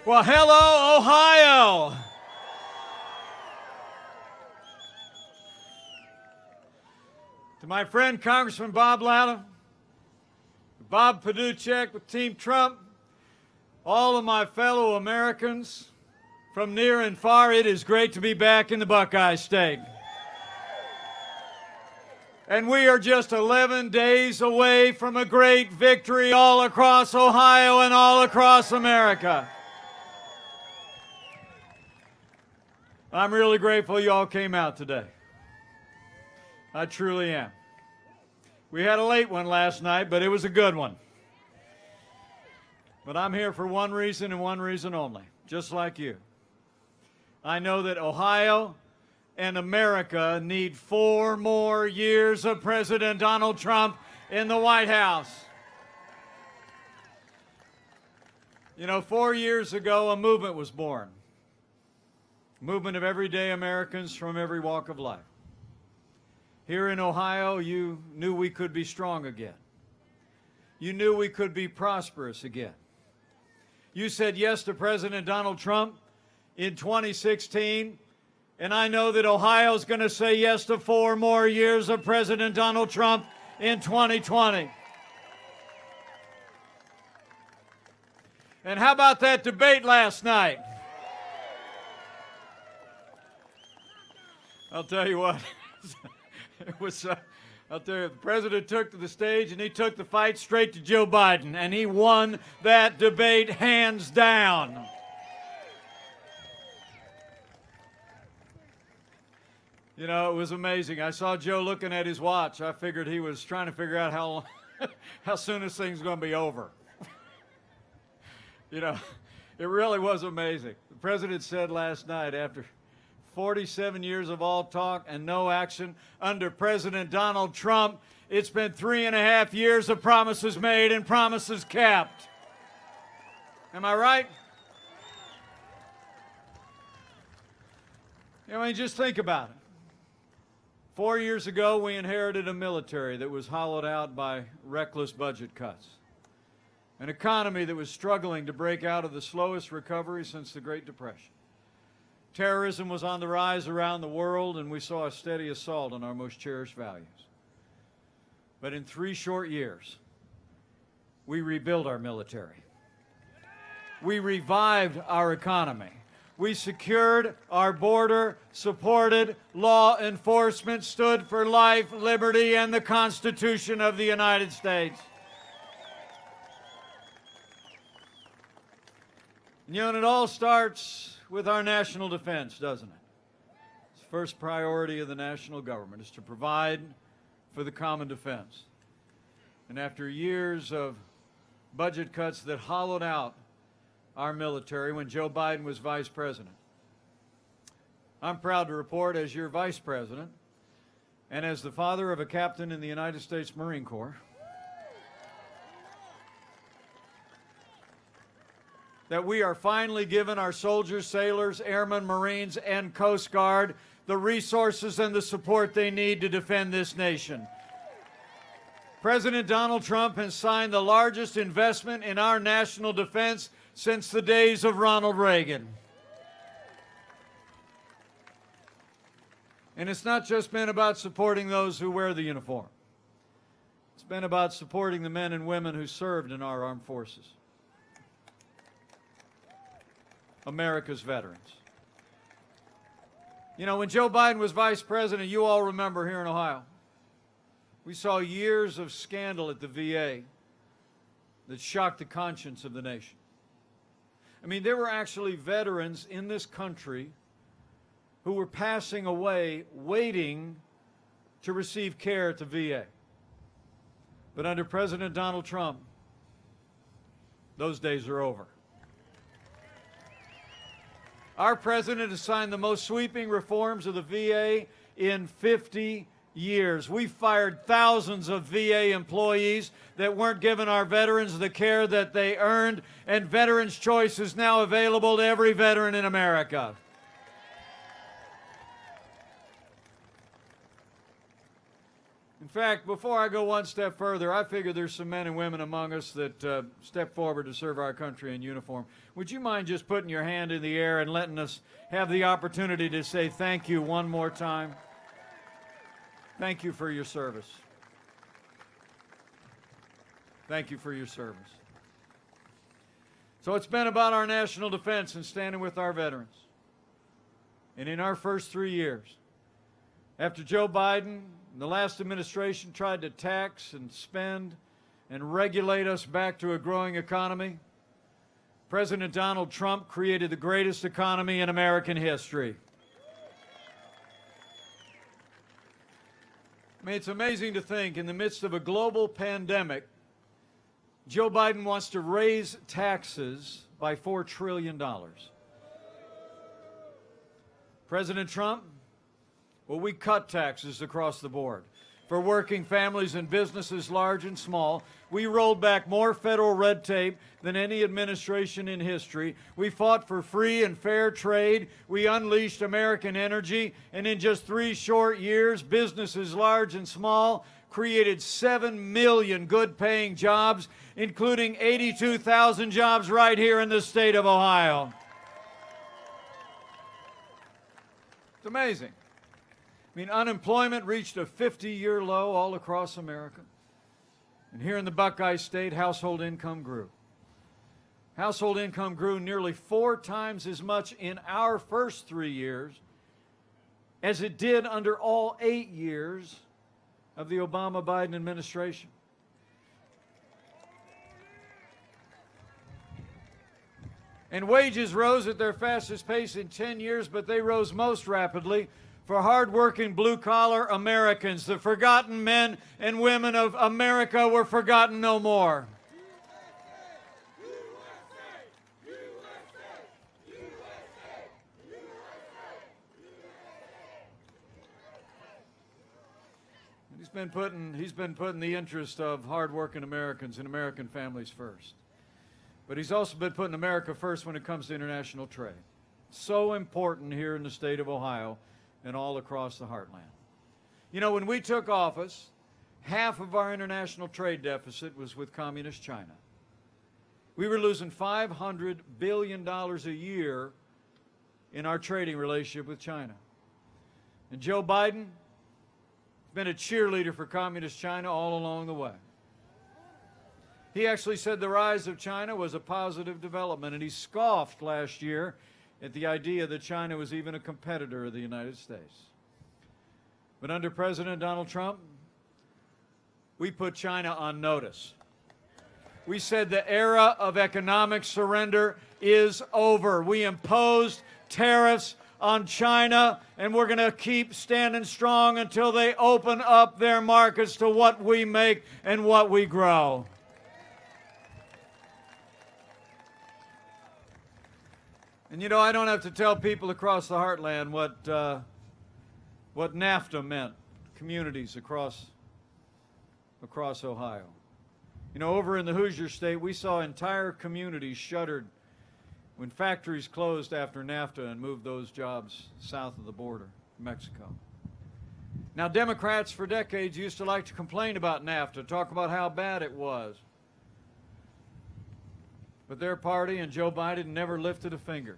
Well, hello, Ohio. To my friend Congressman Bob Latta, Bob Paduchek with Team Trump, all of my fellow Americans from near and far, it is great to be back in the Buckeye State. And we are just 11 days away from a great victory all across Ohio and all across America. I'm really grateful you all came out today. I truly am. We had a late one last night, but it was a good one. But I'm here for one reason and one reason only, just like you. I know that Ohio and America need 4 more years of President Donald Trump in the White House. You know, 4 years ago, a movement was born. A movement of everyday Americans from every walk of life. Here in Ohio, you knew we could be strong again. You knew we could be prosperous again. You said yes to President Donald Trump in 2016, and I know that Ohio's going to say yes to 4 more years of President Donald Trump in 2020. And how about that debate last night? I'll tell you what, it was, I'll tell you, the president took to the stage and he took the fight straight to Joe Biden, and he won that debate hands down. You know, it was amazing. I saw Joe looking at his watch. I figured he was trying to figure out how soon this thing's going to be over. You know, it really was amazing. The president said last night, after 47 years of all talk and no action under President Donald Trump, it's been 3.5 years of promises made and promises kept. Am I right? I mean, just think about it. 4 years ago, we inherited a military that was hollowed out by reckless budget cuts, an economy that was struggling to break out of the slowest recovery since the Great Depression. Terrorism was on the rise around the world, and we saw a steady assault on our most cherished values. But in 3 short years, we rebuilt our military. We revived our economy. We secured our border, supported law enforcement, stood for life, liberty, and the Constitution of the United States. You know, and it all starts with our national defense, doesn't it? It's the first priority of the national government is to provide for the common defense. And after years of budget cuts that hollowed out our military when Joe Biden was vice president, I'm proud to report, as your vice president and as the father of a captain in the United States Marine Corps, that we are finally giving our soldiers, sailors, airmen, Marines, and Coast Guard the resources and the support they need to defend this nation. President Donald Trump has signed the largest investment in our national defense since the days of Ronald Reagan. And it's not just been about supporting those who wear the uniform. It's been about supporting the men and women who served in our armed forces. America's veterans. You know, when Joe Biden was vice president, you all remember here in Ohio, we saw years of scandal at the VA that shocked the conscience of the nation. I mean, there were actually veterans in this country who were passing away waiting to receive care at the VA. But under President Donald Trump, those days are over. Our president has signed the most sweeping reforms of the VA in 50 years. We fired thousands of VA employees that weren't giving our veterans the care that they earned, and Veterans Choice is now available to every veteran in America. fact, before I go one step further, I figure there's some men and women among us that step forward to serve our country in uniform. Would you mind just putting your hand in the air and letting us have the opportunity to say thank you one more time? Thank you for your service. Thank you for your service. So it's been about our national defense and standing with our veterans. And in our first 3 years, after Joe Biden and the last administration tried to tax and spend and regulate us back to a growing economy, President Donald Trump created the greatest economy in American history. I mean, it's amazing to think in the midst of a global pandemic, Joe Biden wants to raise taxes by $4 trillion. President Trump, well, we cut taxes across the board. For working families and businesses large and small, we rolled back more federal red tape than any administration in history. We fought for free and fair trade. We unleashed American energy. And in just 3 short years, businesses large and small created 7 million good-paying jobs, including 82,000 jobs right here in the state of Ohio. It's amazing. I mean, unemployment reached a 50-year low all across America. And here in the Buckeye State, household income grew. Household income grew nearly 4 times as much in our first 3 years as it did under all 8 years of the Obama-Biden administration. And wages rose at their fastest pace in 10 years, but they rose most rapidly for hardworking blue-collar Americans. The forgotten men and women of America were forgotten no more. He's been putting the interest of hardworking Americans and American families first. But he's also been putting America first when it comes to international trade. So important here in the state of Ohio and all across the heartland. You know, when we took office, half of our international trade deficit was with communist China. We were losing $500 billion a year in our trading relationship with China. And Joe Biden has been a cheerleader for communist China all along the way. He actually said the rise of China was a positive development, and he scoffed last year at the idea that China was even a competitor of the United States. But under President Donald Trump, we put China on notice. We said the era of economic surrender is over. We imposed tariffs on China, and we're going to keep standing strong until they open up their markets to what we make and what we grow. And you know, I don't have to tell people across the heartland what NAFTA meant, communities across Ohio. You know, over in the Hoosier State, we saw entire communities shuttered when factories closed after NAFTA and moved those jobs south of the border, Mexico. Now, Democrats for decades used to like to complain about NAFTA, talk about how bad it was. But their party and Joe Biden never lifted a finger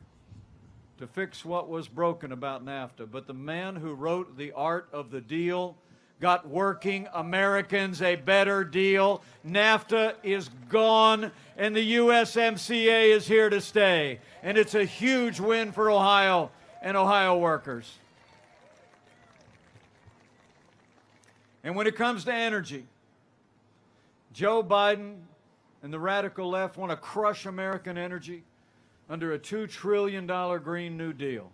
to fix what was broken about NAFTA. But the man who wrote The Art of the Deal got working Americans a better deal. NAFTA is gone, and the USMCA is here to stay. And it's a huge win for Ohio and Ohio workers. And when it comes to energy, Joe Biden and the radical left want to crush American energy under a $2 trillion Green New Deal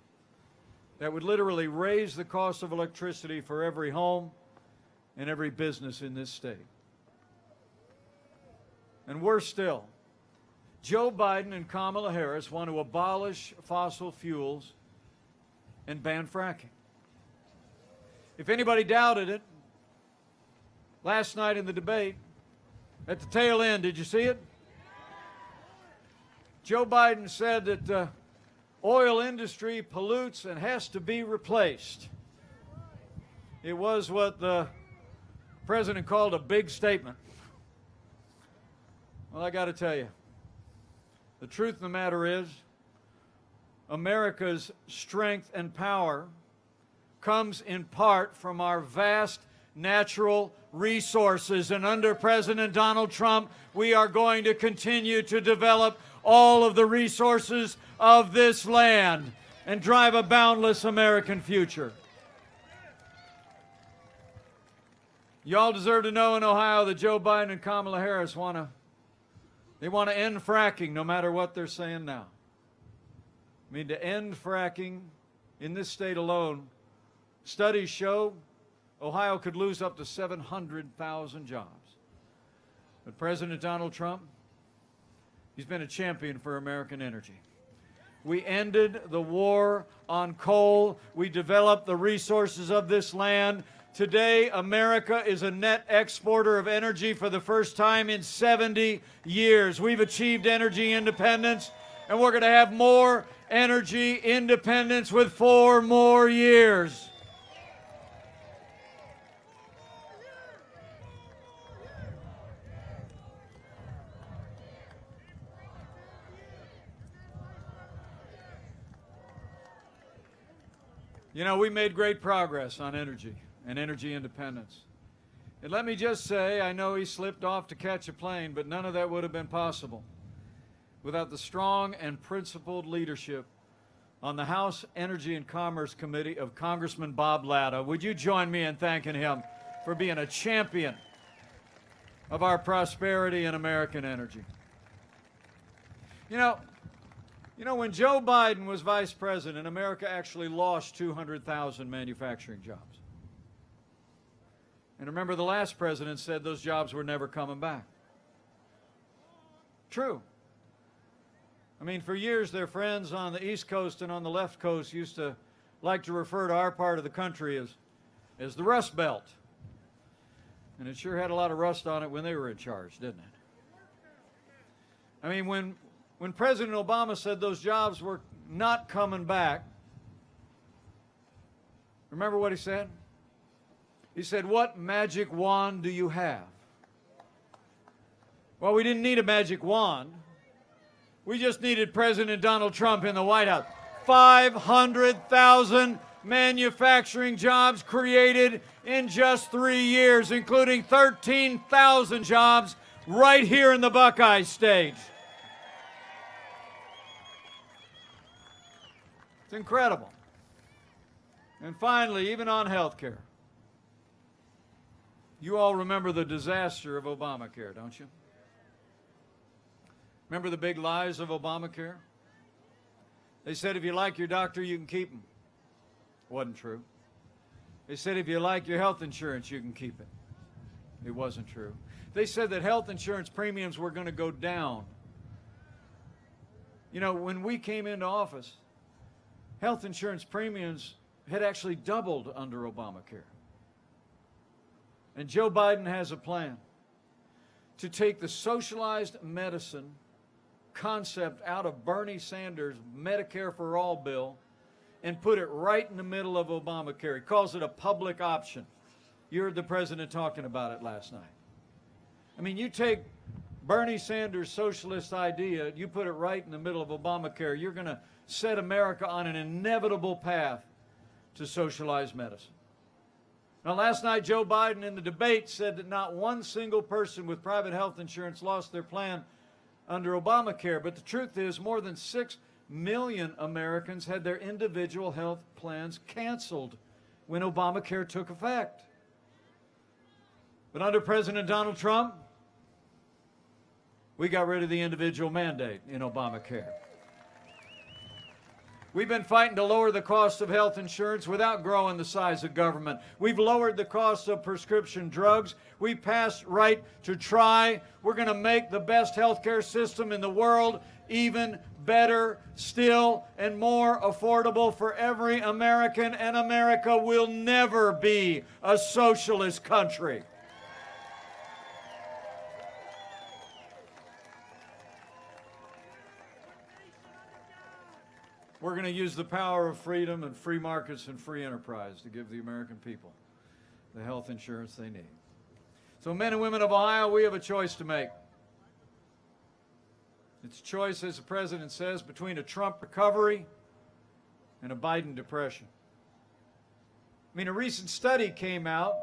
that would literally raise the cost of electricity for every home and every business in this state. And worse still, Joe Biden and Kamala Harris want to abolish fossil fuels and ban fracking. If anybody doubted it, last night in the debate, at the tail end, did you see it? Joe Biden said that the oil industry pollutes and has to be replaced. It was what the President called a big statement. Well, I got to tell you, the truth of the matter is, America's strength and power comes in part from our vast natural resources. And under President Donald Trump, we are going to continue to develop all of the resources of this land and drive a boundless American future. Y'all deserve to know in Ohio that Joe Biden and Kamala Harris want to end fracking no matter what they're saying now. I mean, to end fracking in this state alone, studies show Ohio could lose up to 700,000 jobs. But President Donald Trump, he's been a champion for American energy. We ended the war on coal. We developed the resources of this land. Today, America is a net exporter of energy for the first time in 70 years. We've achieved energy independence, and we're going to have more energy independence with 4 more years. You know, we made great progress on energy and energy independence. And let me just say, I know he slipped off to catch a plane, but none of that would have been possible without the strong and principled leadership on the House Energy and Commerce Committee of Congressman Bob Latta. Would you join me in thanking him for being a champion of our prosperity and American energy? You know, when Joe Biden was vice president, America actually lost 200,000 manufacturing jobs. And remember, the last president said those jobs were never coming back. True. I mean, for years, their friends on the East Coast and on the left coast used to like to refer to our part of the country as the Rust Belt. And it sure had a lot of rust on it when they were in charge, didn't it? I mean, when President Obama said those jobs were not coming back, remember what he said? He said, "What magic wand do you have?" Well, we didn't need a magic wand. We just needed President Donald Trump in the White House. 500,000 manufacturing jobs created in just 3 years, including 13,000 jobs right here in the Buckeye State. It's incredible. And finally, even on health care, you all remember the disaster of Obamacare, don't you? Remember the big lies of Obamacare? They said if you like your doctor, you can keep him. Wasn't true. They said if you like your health insurance, you can keep it. It wasn't true. They said that health insurance premiums were going to go down. You know, when we came into office, health insurance premiums had actually doubled under Obamacare. And Joe Biden has a plan to take the socialized medicine concept out of Bernie Sanders' Medicare for All bill and put it right in the middle of Obamacare. He calls it a public option. You heard the president talking about it last night. I mean, you take Bernie Sanders' socialist idea, you put it right in the middle of Obamacare, you're going to set America on an inevitable path to socialized medicine. Now, last night, Joe Biden in the debate said that not one single person with private health insurance lost their plan under Obamacare. But the truth is, more than 6 million Americans had their individual health plans canceled when Obamacare took effect. But under President Donald Trump, we got rid of the individual mandate in Obamacare. We've been fighting to lower the cost of health insurance without growing the size of government. We've lowered the cost of prescription drugs. We passed right to try. We're going to make the best health care system in the world even better still and more affordable for every American, and America will never be a socialist country. We're going to use the power of freedom and free markets and free enterprise to give the American people the health insurance they need. So men and women of Ohio, we have a choice to make. It's a choice, as the president says, between a Trump recovery and a Biden depression. I mean, a recent study came out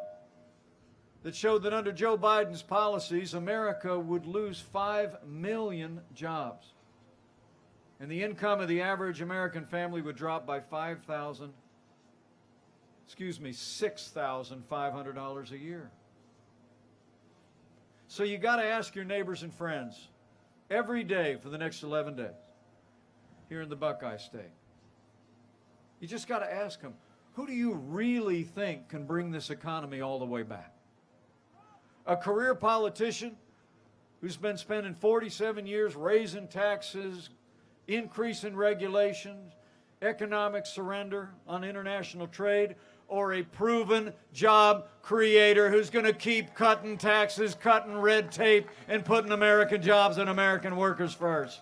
that showed that under Joe Biden's policies, America would lose 5 million jobs. And the income of the average American family would drop by $6,500 a year. So you got to ask your neighbors and friends every day for the next 11 days here in the Buckeye State. You just got to ask them, who do you really think can bring this economy all the way back? A career politician who's been spending 47 years raising taxes, increasing regulations, economic surrender on international trade, or a proven job creator who's going to keep cutting taxes, cutting red tape, and putting American jobs and American workers first.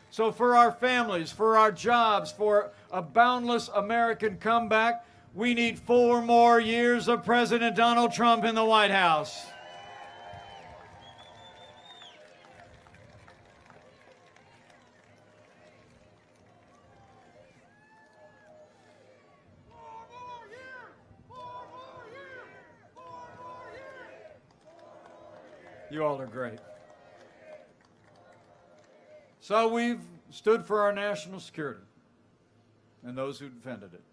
So for our families, for our jobs, for a boundless American comeback, we need 4 more years of President Donald Trump in the White House. You all are great. So we've stood for our national security and those who defended it.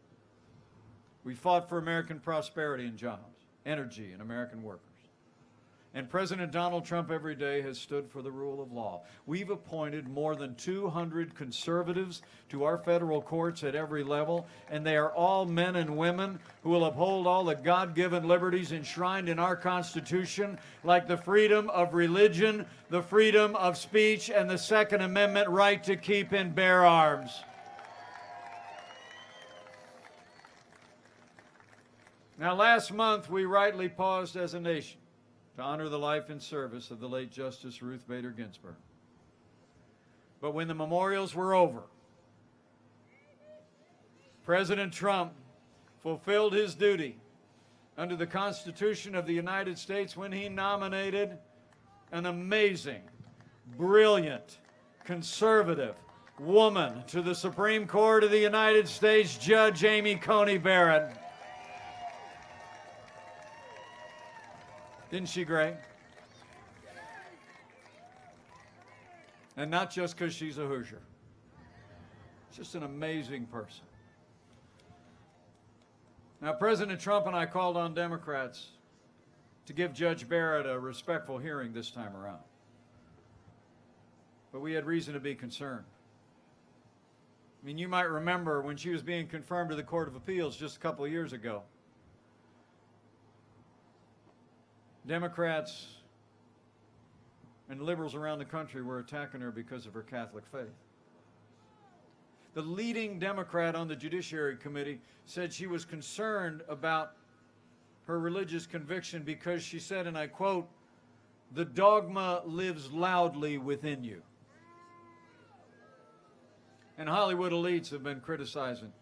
We fought for American prosperity and jobs, energy and American workers. And President Donald Trump every day has stood for the rule of law. We've appointed more than 200 conservatives to our federal courts at every level, and they are all men and women who will uphold all the God-given liberties enshrined in our Constitution, like the freedom of religion, the freedom of speech, and the Second Amendment right to keep and bear arms. Now, last month, we rightly paused as a nation to honor the life and service of the late Justice Ruth Bader Ginsburg. But when the memorials were over, President Trump fulfilled his duty under the Constitution of the United States when he nominated an amazing, brilliant, conservative woman to the Supreme Court of the United States, Judge Amy Coney Barrett. Isn't she great? And not just because she's a Hoosier. Just an amazing person. Now, President Trump and I called on Democrats to give Judge Barrett a respectful hearing this time around. But we had reason to be concerned. I mean, you might remember when she was being confirmed to the Court of Appeals just a couple of years ago. Democrats and liberals around the country were attacking her because of her Catholic faith. The leading Democrat on the Judiciary Committee said she was concerned about her religious conviction because she said, and I quote, "The dogma lives loudly within you." And Hollywood elites have been criticizing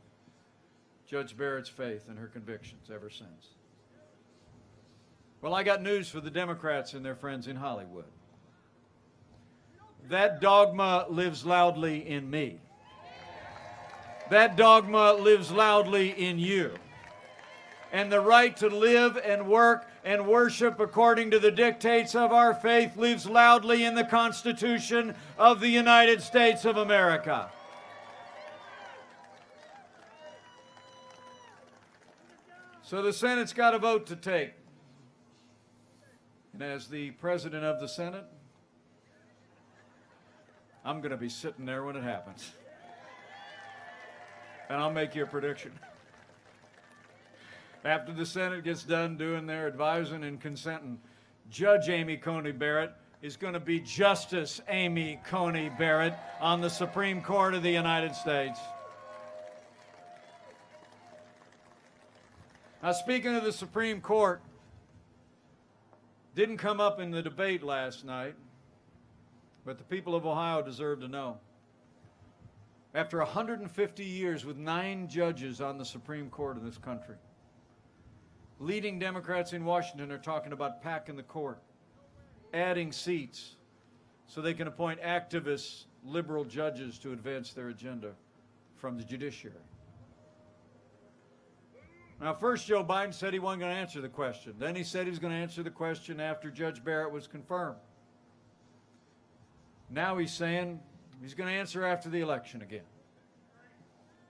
Judge Barrett's faith and her convictions ever since. Well, I got news for the Democrats and their friends in Hollywood. That dogma lives loudly in me. That dogma lives loudly in you. And the right to live and work and worship according to the dictates of our faith lives loudly in the Constitution of the United States of America. So the Senate's got a vote to take. And as the President of the Senate, I'm going to be sitting there when it happens. And I'll make you a prediction. After the Senate gets done doing their advising and consenting, Judge Amy Coney Barrett is going to be Justice Amy Coney Barrett on the Supreme Court of the United States. Now, speaking of the Supreme Court, didn't come up in the debate last night, but the people of Ohio deserve to know. After 150 years with 9 judges on the Supreme Court of this country, Leading Democrats in Washington are talking about packing the court, adding seats so they can appoint activist liberal judges to advance their agenda from the judiciary. Now, first Joe Biden said he wasn't going to answer the question. Then he said he was going to answer the question after Judge Barrett was confirmed. Now he's saying he's going to answer after the election again.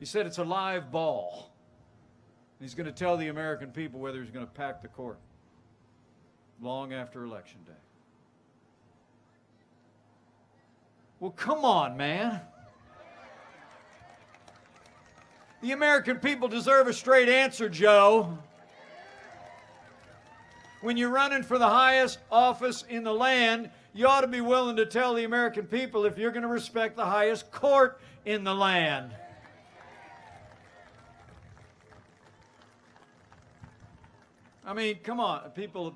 He said it's a live ball. He's going to tell the American people whether he's going to pack the court long after Election Day. Well, come on, man. The American people deserve a straight answer, Joe. When you're running for the highest office in the land, you ought to be willing to tell the American people if you're going to respect the highest court in the land. I mean, come on, people.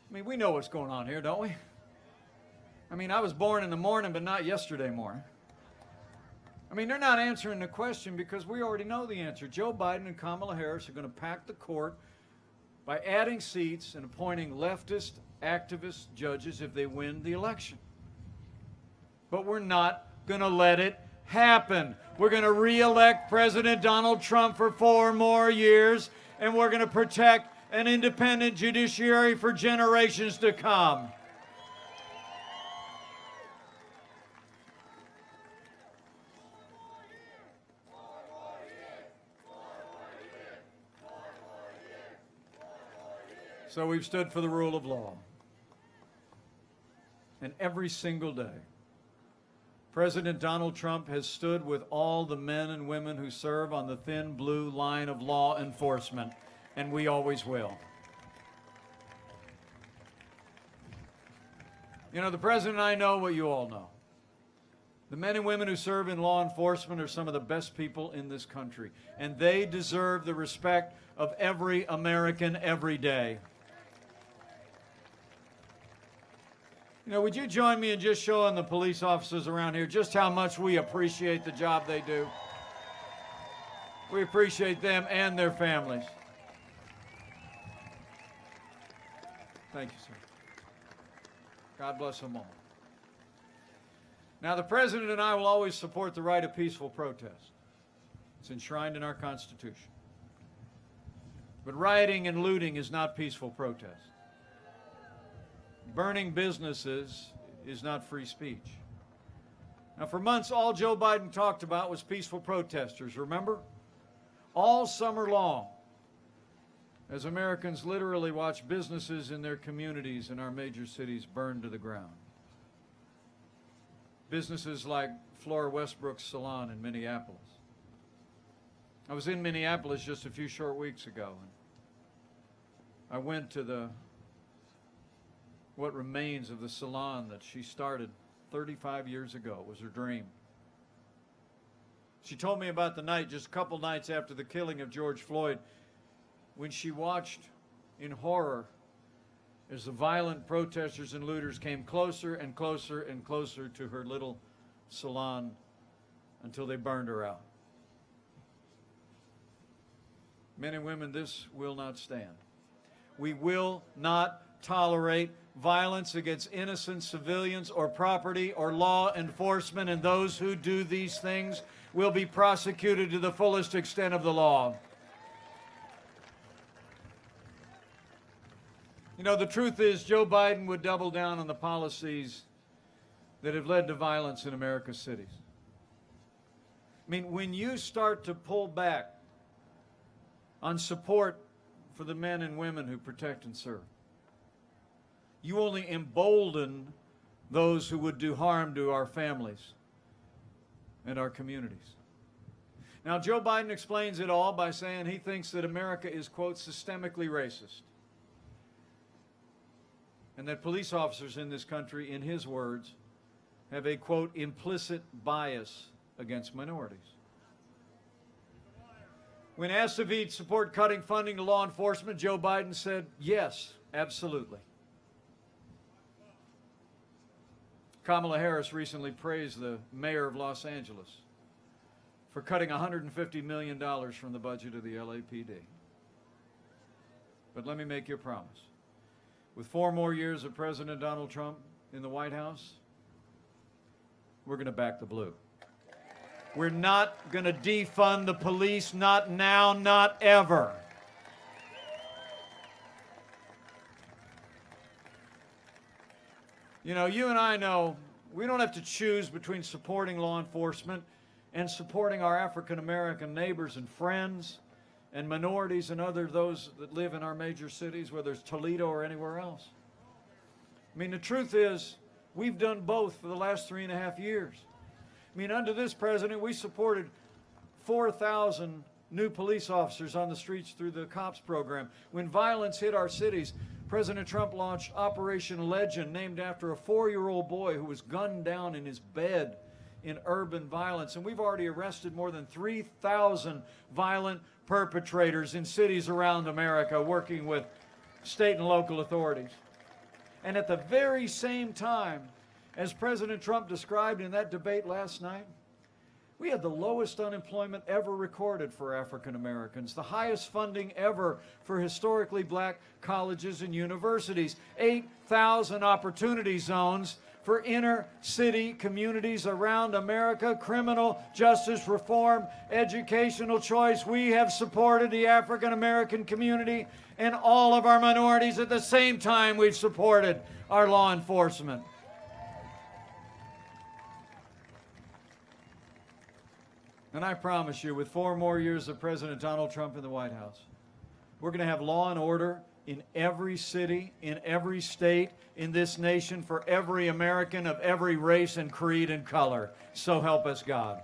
I mean, we know what's going on here, don't we? I mean, I was born in the morning, but not yesterday morning. I mean, they're not answering the question because we already know the answer. Joe Biden and Kamala Harris are going to pack the court by adding seats and appointing leftist activist judges if they win the election. But we're not going to let it happen. We're going to re-elect President Donald Trump for 4 more years, and we're going to protect an independent judiciary for generations to come. So we've stood for the rule of law. And every single day, President Donald Trump has stood with all the men and women who serve on the thin blue line of law enforcement, and we always will. You know, the President and I know what you all know. The men and women who serve in law enforcement are some of the best people in this country, and they deserve the respect of every American every day. You know, would you join me in just showing the police officers around here just how much we appreciate the job they do? We appreciate them and their families. Thank you, sir. God bless them all. Now, the President and I will always support the right of peaceful protest. It's enshrined in our Constitution. But rioting and looting is not peaceful protest. Burning businesses is not free speech. Now, for months, all Joe Biden talked about was peaceful protesters, remember? All summer long, as Americans literally watch businesses in their communities in our major cities burn to the ground. Businesses like Flora Westbrook's salon in Minneapolis. I was in Minneapolis just a few short weeks ago, and I went to what remains of the salon that she started 35 years ago. It was her dream. She told me about the night, just a couple nights after the killing of George Floyd, when she watched in horror as the violent protesters and looters came closer and closer and closer to her little salon until they burned her out. Men and women, this will not stand. We will not tolerate violence against innocent civilians or property or law enforcement, and those who do these things will be prosecuted to the fullest extent of the law. You know, the truth is Joe Biden would double down on the policies that have led to violence in America's cities. I mean, when you start to pull back on support for the men and women who protect and serve, you only embolden those who would do harm to our families and our communities. Now, Joe Biden explains it all by saying he thinks that America is, quote, systemically racist, and that police officers in this country, in his words, have a, quote, implicit bias against minorities. When asked if he'd support cutting funding to law enforcement, Joe Biden said, yes, absolutely. Kamala Harris recently praised the mayor of Los Angeles for cutting $150 million from the budget of the LAPD. But let me make you a promise. With 4 more years of President Donald Trump in the White House, we're going to back the blue. We're not going to defund the police, not now, not ever. You know, you and I know we don't have to choose between supporting law enforcement and supporting our African American neighbors and friends and minorities and those that live in our major cities, whether it's Toledo or anywhere else. I mean, the truth is, we've done both for the last 3.5 years. I mean, under this president, we supported 4,000 new police officers on the streets through the COPS program. When violence hit our cities, President Trump launched Operation Legend, named after a 4-year-old boy who was gunned down in his bed in urban violence. And we've already arrested more than 3,000 violent perpetrators in cities around America, working with state and local authorities. And at the very same time, as President Trump described in that debate last night, we had the lowest unemployment ever recorded for African Americans, the highest funding ever for historically black colleges and universities, 8,000 opportunity zones for inner city communities around America, criminal justice reform, educational choice. We have supported the African American community and all of our minorities. At the same time, we've supported our law enforcement. And I promise you, with 4 more years of President Donald Trump in the White House, we're going to have law and order in every city, in every state, in this nation, for every American of every race and creed and color. So help us God.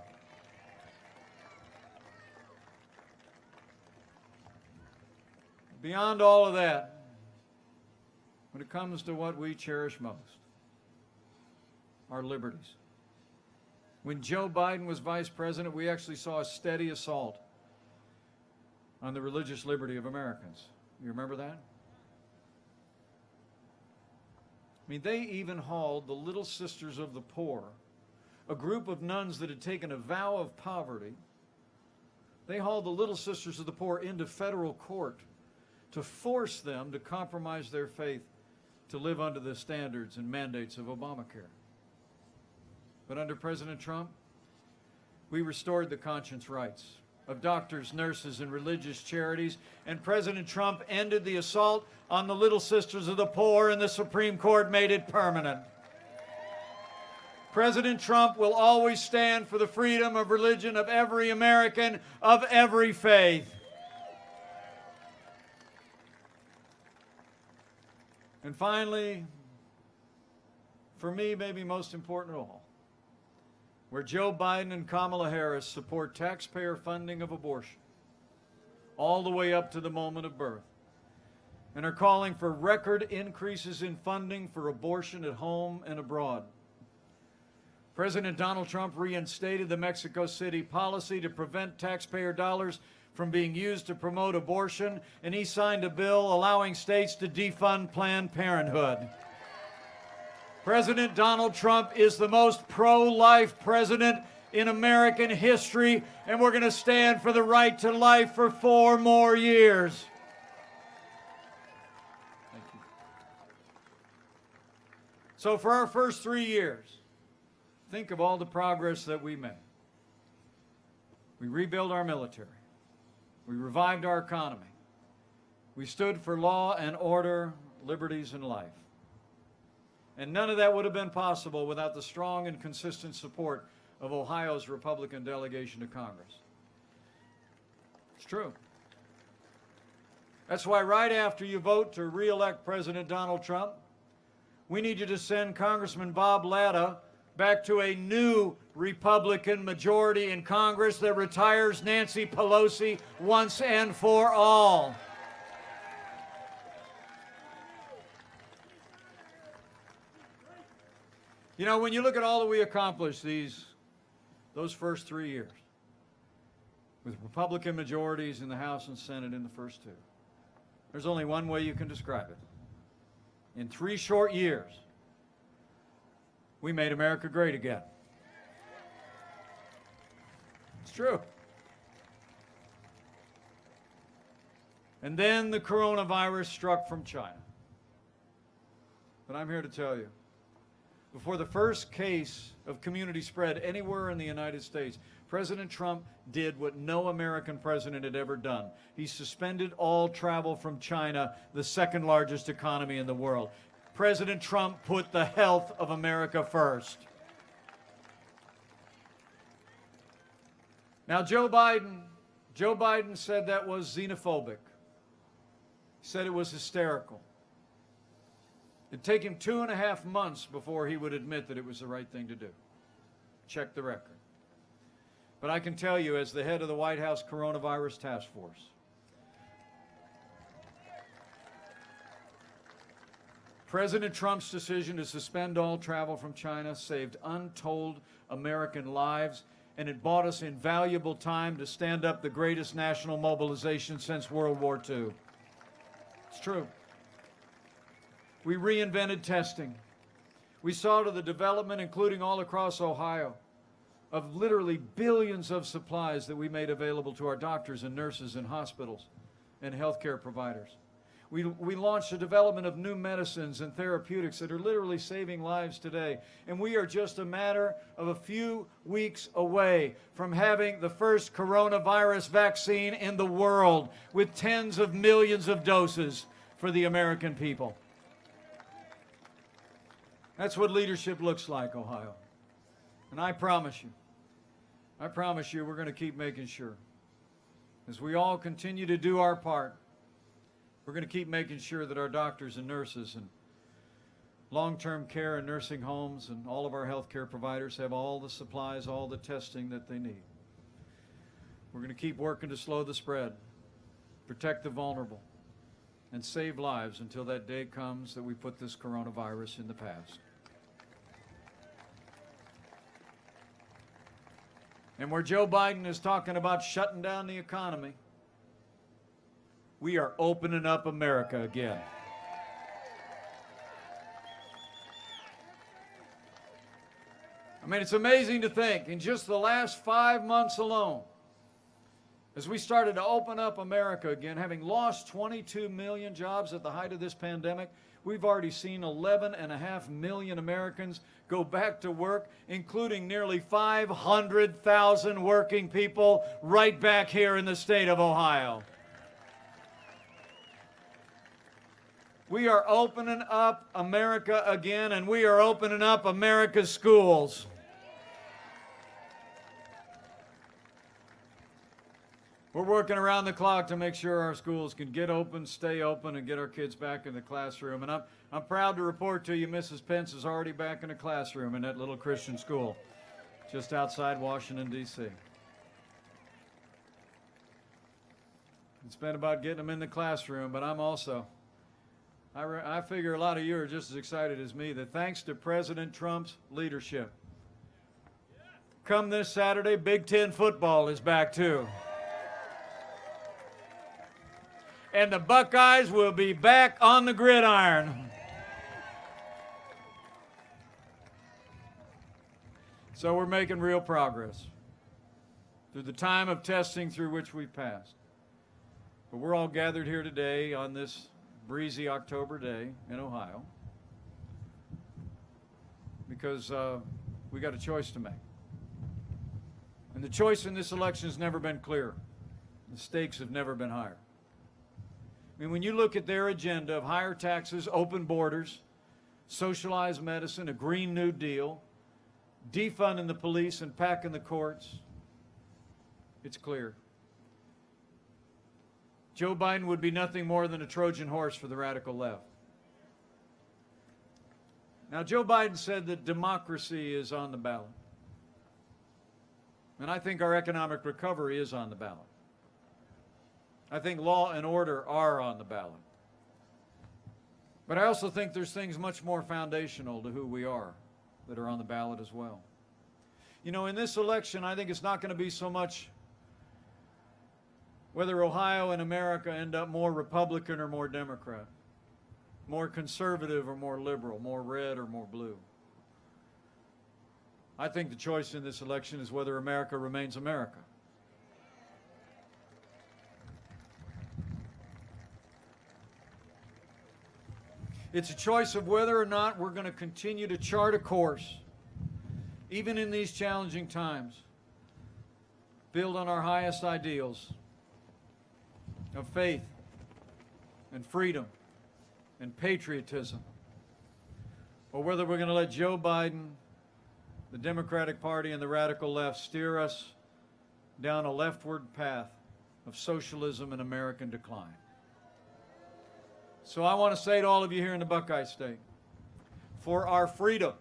Beyond all of that, when it comes to what we cherish most, our liberties. When Joe Biden was vice president, we actually saw a steady assault on the religious liberty of Americans. You remember that? I mean, they even hauled the Little Sisters of the Poor, a group of nuns that had taken a vow of poverty. They hauled the Little Sisters of the Poor into federal court to force them to compromise their faith to live under the standards and mandates of Obamacare. But under President Trump, we restored the conscience rights of doctors, nurses, and religious charities, and President Trump ended the assault on the Little Sisters of the Poor, and the Supreme Court made it permanent. President Trump will always stand for the freedom of religion of every American, of every faith. And finally, for me, maybe most important of all, where Joe Biden and Kamala Harris support taxpayer funding of abortion all the way up to the moment of birth, and are calling for record increases in funding for abortion at home and abroad. President Donald Trump reinstated the Mexico City policy to prevent taxpayer dollars from being used to promote abortion, and he signed a bill allowing states to defund Planned Parenthood. President Donald Trump is the most pro-life president in American history, and we're going to stand for the right to life for 4 more years. Thank you. So for our first 3 years, think of all the progress that we made. We rebuilt our military. We revived our economy. We stood for law and order, liberties, and life. And none of that would have been possible without the strong and consistent support of Ohio's Republican delegation to Congress. It's true. That's why right after you vote to re-elect President Donald Trump, we need you to send Congressman Bob Latta back to a new Republican majority in Congress that retires Nancy Pelosi once and for all. You know, when you look at all that we accomplished those first 3 years, with Republican majorities in the House and Senate in the first 2, there's only one way you can describe it. In 3 short years, we made America great again. It's true. And then the coronavirus struck from China. But I'm here to tell you, before the first case of community spread anywhere in the United States, President Trump did what no American president had ever done. He suspended all travel from China, the second largest economy in the world. President Trump put the health of America first. Now, Joe Biden said that was xenophobic. He said it was hysterical. It'd take him 2.5 months before he would admit that it was the right thing to do. Check the record. But I can tell you, as the head of the White House Coronavirus Task Force, President Trump's decision to suspend all travel from China saved untold American lives, and it bought us invaluable time to stand up the greatest national mobilization since World War II. It's true. We reinvented testing. We saw to the development, including all across Ohio, of literally billions of supplies that we made available to our doctors and nurses and hospitals and healthcare providers. We launched the development of new medicines and therapeutics that are literally saving lives today. And we are just a matter of a few weeks away from having the first coronavirus vaccine in the world with tens of millions of doses for the American people. That's what leadership looks like, Ohio. And I promise you, we're going to keep making sure. As we all continue to do our part, we're going to keep making sure that our doctors and nurses and long-term care and nursing homes and all of our healthcare providers have all the supplies, all the testing that they need. We're going to keep working to slow the spread, protect the vulnerable, and save lives until that day comes that we put this coronavirus in the past. And where Joe Biden is talking about shutting down the economy, we are opening up America again. I mean, it's amazing to think, in just the last 5 months alone, as we started to open up America again, having lost 22 million jobs at the height of this pandemic, we've already seen 11.5 million Americans go back to work, including nearly 500,000 working people right back here in the state of Ohio. We are opening up America again, and we are opening up America's schools. We're working around the clock to make sure our schools can get open, stay open, and get our kids back in the classroom. And I'm proud to report to you, Mrs. Pence is already back in the classroom in that little Christian school just outside Washington, D.C. It's been about getting them in the classroom, but I'm also, I figure a lot of you are just as excited as me that thanks to President Trump's leadership, come this Saturday, Big Ten football is back too. And the Buckeyes will be back on the gridiron. So we're making real progress through the time of testing through which we've passed. But we're all gathered here today on this breezy October day in Ohio because we got a choice to make. And the choice in this election has never been clearer. The stakes have never been higher. I mean, when you look at their agenda of higher taxes, open borders, socialized medicine, a Green New Deal, defunding the police and packing the courts, it's clear. Joe Biden would be nothing more than a Trojan horse for the radical left. Now, Joe Biden said that democracy is on the ballot. And I think our economic recovery is on the ballot. I think law and order are on the ballot. But I also think there's things much more foundational to who we are that are on the ballot as well. You know, in this election, I think it's not going to be so much whether Ohio and America end up more Republican or more Democrat, more conservative or more liberal, more red or more blue. I think the choice in this election is whether America remains America. It's a choice of whether or not we're going to continue to chart a course, even in these challenging times, build on our highest ideals of faith and freedom and patriotism, or whether we're going to let Joe Biden, the Democratic Party, and the radical left steer us down a leftward path of socialism and American decline. So I want to say to all of you here in the Buckeye State, for our freedom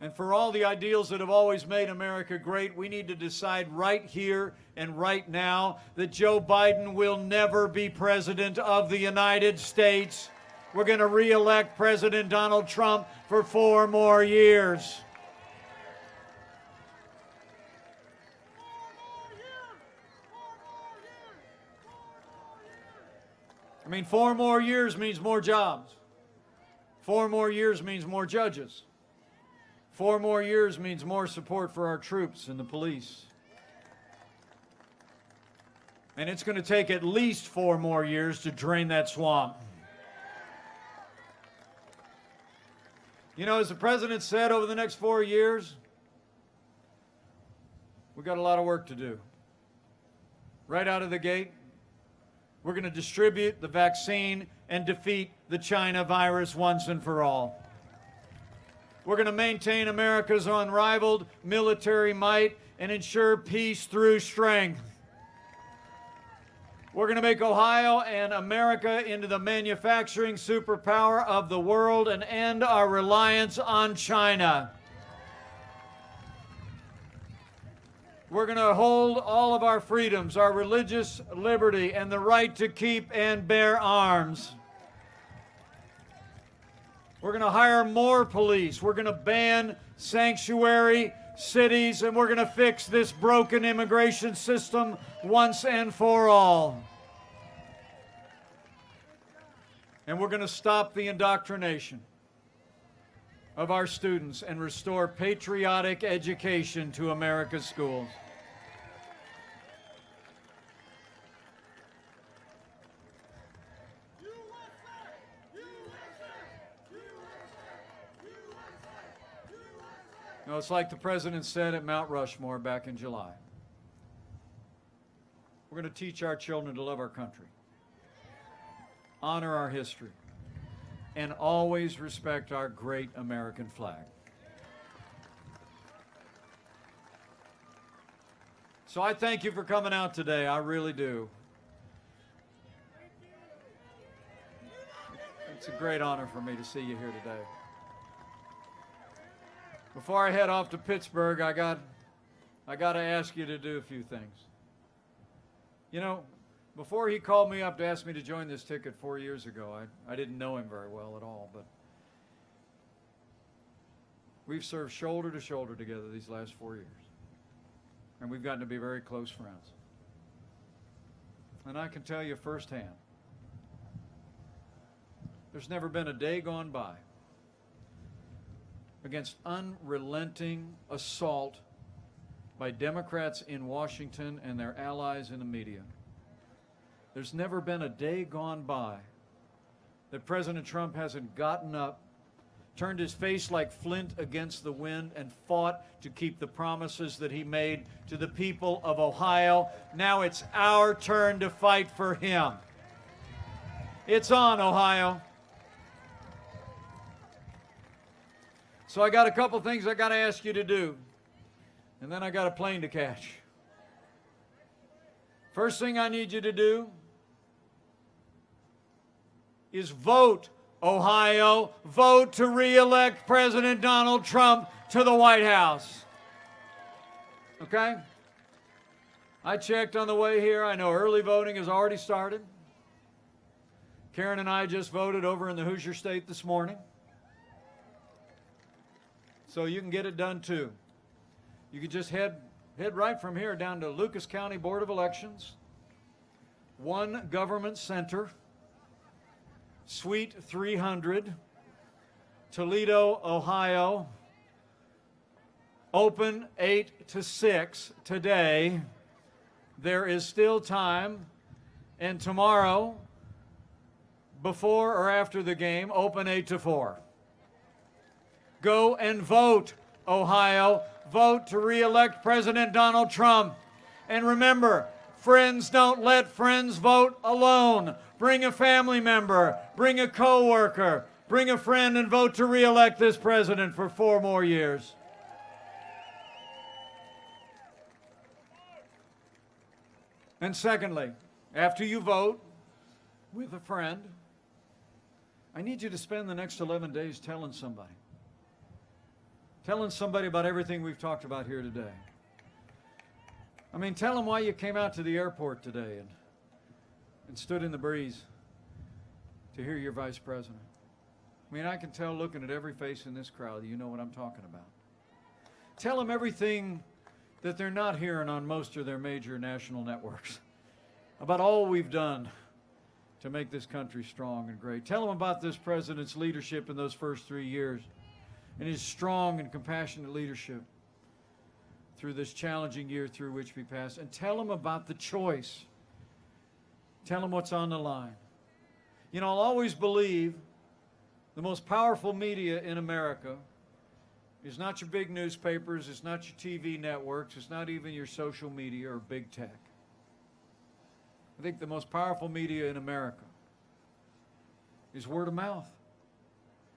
and for all the ideals that have always made America great, we need to decide right here and right now that Joe Biden will never be President of the United States. We're going to re-elect President Donald Trump for 4 more years. I mean, 4 more years means more jobs. 4 more years means more judges. 4 more years means more support for our troops and the police. And it's going to take at least 4 more years to drain that swamp. You know, as the president said, over the next 4 years, we've got a lot of work to do. Right out of the gate, we're going to distribute the vaccine and defeat the China virus once and for all. We're going to maintain America's unrivaled military might and ensure peace through strength. We're going to make Ohio and America into the manufacturing superpower of the world and end our reliance on China. We're going to hold all of our freedoms, our religious liberty, and the right to keep and bear arms. We're going to hire more police. We're going to ban sanctuary cities, and we're going to fix this broken immigration system once and for all. And we're going to stop the indoctrination of our students and restore patriotic education to America's schools. You know, it's like the president said at Mount Rushmore back in July. We're going to teach our children to love our country, honor our history, and always respect our great American flag. So I thank you for coming out today. I really do. It's a great honor for me to see you here today. Before I head off to Pittsburgh, I got to ask you to do a few things. You know, before he called me up to ask me to join this ticket 4 years ago, I didn't know him very well at all, but we've served shoulder to shoulder together these last 4 years, and we've gotten to be very close friends. And I can tell you firsthand, there's never been a day gone by against unrelenting assault by Democrats in Washington and their allies in the media. There's never been a day gone by that President Trump hasn't gotten up, turned his face like flint against the wind, and fought to keep the promises that he made to the people of Ohio. Now it's our turn to fight for him. It's on, Ohio. So I got a couple things I got to ask you to do, and then I got a plane to catch. First thing I need you to do is vote, Ohio. Vote to re-elect President Donald Trump to the White House. Okay? I checked on the way here. I know early voting has already started. Karen and I just voted over in the Hoosier State this morning. So you can get it done too. You can just head right from here down to Lucas County Board of Elections, One Government Center, Suite 300, Toledo, Ohio. Open 8 to 6 today. There is still time. And tomorrow, before or after the game, open 8 to 4. Go and vote, Ohio. Vote to re-elect President Donald Trump. And remember, friends don't let friends vote alone. Bring a family member, bring a coworker, bring a friend and vote to re-elect this president for 4 more years. And secondly, after you vote with a friend, I need you to spend the next 11 days telling somebody. Telling somebody about everything we've talked about here today. I mean, tell them why you came out to the airport today and stood in the breeze to hear your vice president. I mean, I can tell looking at every face in this crowd, you know what I'm talking about. Tell them everything that they're not hearing on most of their major national networks about all we've done to make this country strong and great. Tell them about this president's leadership in those first 3 years and his strong and compassionate leadership through this challenging year through which we passed. And tell them about the choice. Tell them what's on the line. You know, I'll always believe the most powerful media in America is not your big newspapers, it's not your TV networks, it's not even your social media or big tech. I think the most powerful media in America is word of mouth.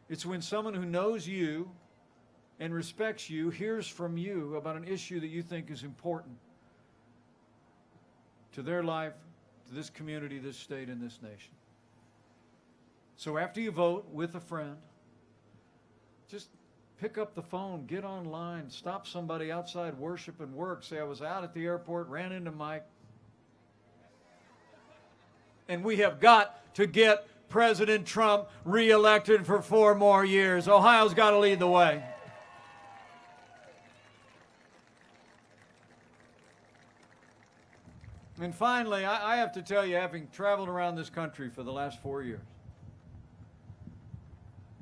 It's when someone who knows you and respects you hears from you about an issue that you think is important to their life, to this community, this state, and this nation. So after you vote with a friend, just pick up the phone, get online, stop somebody outside worship and work, say, I was out at the airport, ran into Mike. And we have got to get President Trump reelected for 4 more years. Ohio's got to lead the way. And finally, I have to tell you, having traveled around this country for the last 4 years,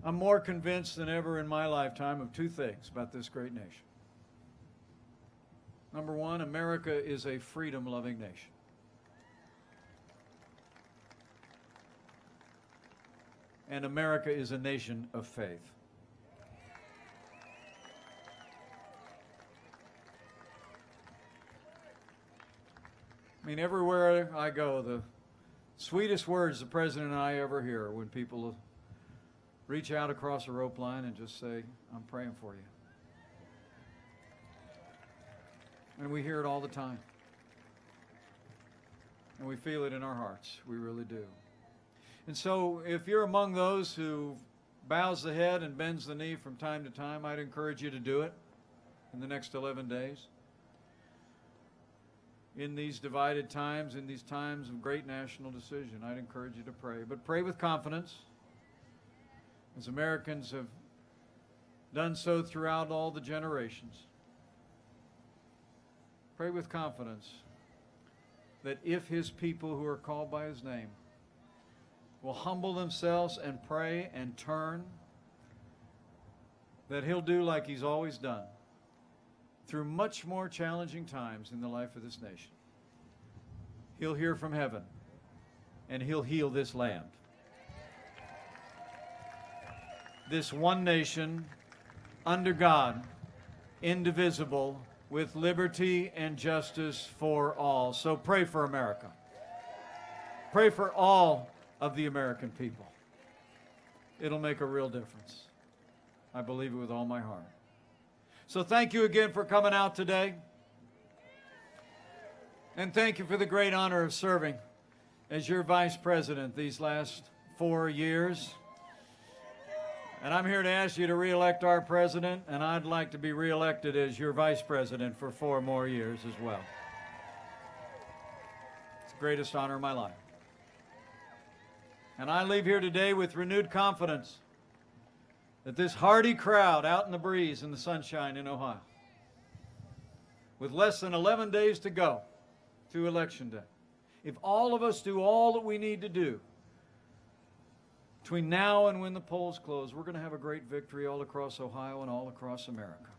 I'm more convinced than ever in my lifetime of 2 things about this great nation. Number 1, America is a freedom-loving nation. And America is a nation of faith. I mean, everywhere I go, the sweetest words the President and I ever hear are when people reach out across a rope line and just say, I'm praying for you. And we hear it all the time. And we feel it in our hearts. We really do. And so if you're among those who bows the head and bends the knee from time to time, I'd encourage you to do it in the next 11 days. In these divided times, in these times of great national decision, I'd encourage you to pray. But pray with confidence, as Americans have done so throughout all the generations. Pray with confidence that if his people who are called by his name will humble themselves and pray and turn, that he'll do like he's always done through much more challenging times in the life of this nation. He'll hear from heaven and he'll heal this land. This one nation under God, indivisible, with liberty and justice for all. So pray for America. Pray for all of the American people. It'll make a real difference. I believe it with all my heart. So thank you again for coming out today. And thank you for the great honor of serving as your vice president these last 4 years. And I'm here to ask you to re-elect our president, and I'd like to be re-elected as your vice president for 4 more years as well. It's the greatest honor of my life. And I leave here today with renewed confidence that this hardy crowd out in the breeze and the sunshine in Ohio, with less than 11 days to go to Election Day, if all of us do all that we need to do between now and when the polls close, we're going to have a great victory all across Ohio and all across America.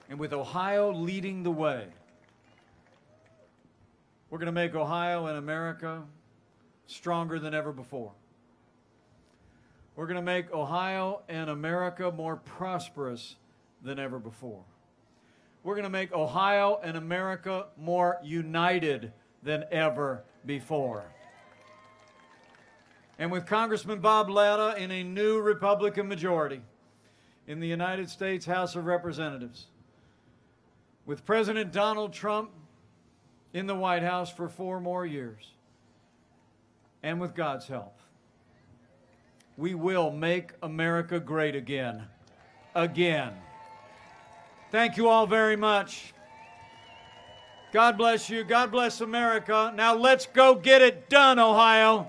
And with Ohio leading the way, we're going to make Ohio and America stronger than ever before. We're going to make Ohio and America more prosperous than ever before. We're going to make Ohio and America more united than ever before. And with Congressman Bob Latta in a new Republican majority in the United States House of Representatives, with President Donald Trump in the White House for 4 more years, and with God's help, we will make America great again. Again. Thank you all very much. God bless you. God bless America. Now let's go get it done, Ohio.